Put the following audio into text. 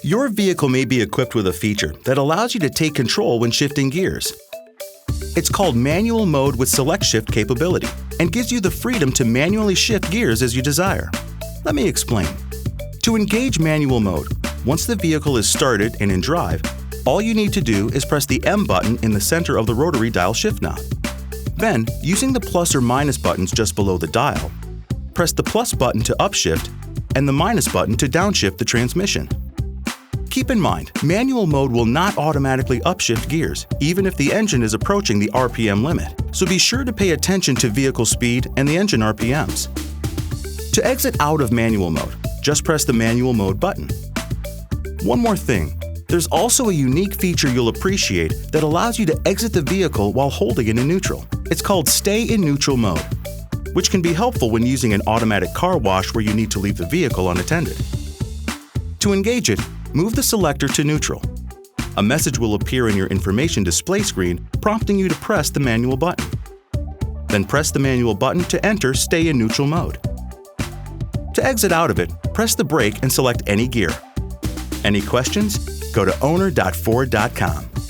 Your vehicle may be equipped with a feature that allows you to take control when shifting gears. It's called manual mode with select shift capability and gives you the freedom to manually shift gears as you desire. Let me explain. To engage manual mode, once the vehicle is started and in drive, all you need to do is press the M button in the center of the rotary dial shift knob. Then, using the plus or minus buttons just below the dial, press the plus button to upshift and the minus button to downshift the transmission. Keep in mind, manual mode will not automatically upshift gears, even if the engine is approaching the RPM limit, so be sure to pay attention to vehicle speed and the engine RPMs. To exit out of manual mode, just press the manual mode button. One more thing, there's also a unique feature you'll appreciate that allows you to exit the vehicle while holding it in neutral. It's called Stay in Neutral Mode, which can be helpful when using an automatic car wash where you need to leave the vehicle unattended. To engage it, move the selector to neutral. A message will appear in your information display screen prompting you to press the manual button. Then press the manual button to enter Stay in Neutral Mode. To exit out of it, press the brake and select any gear. Any questions? Go to owner.ford.com.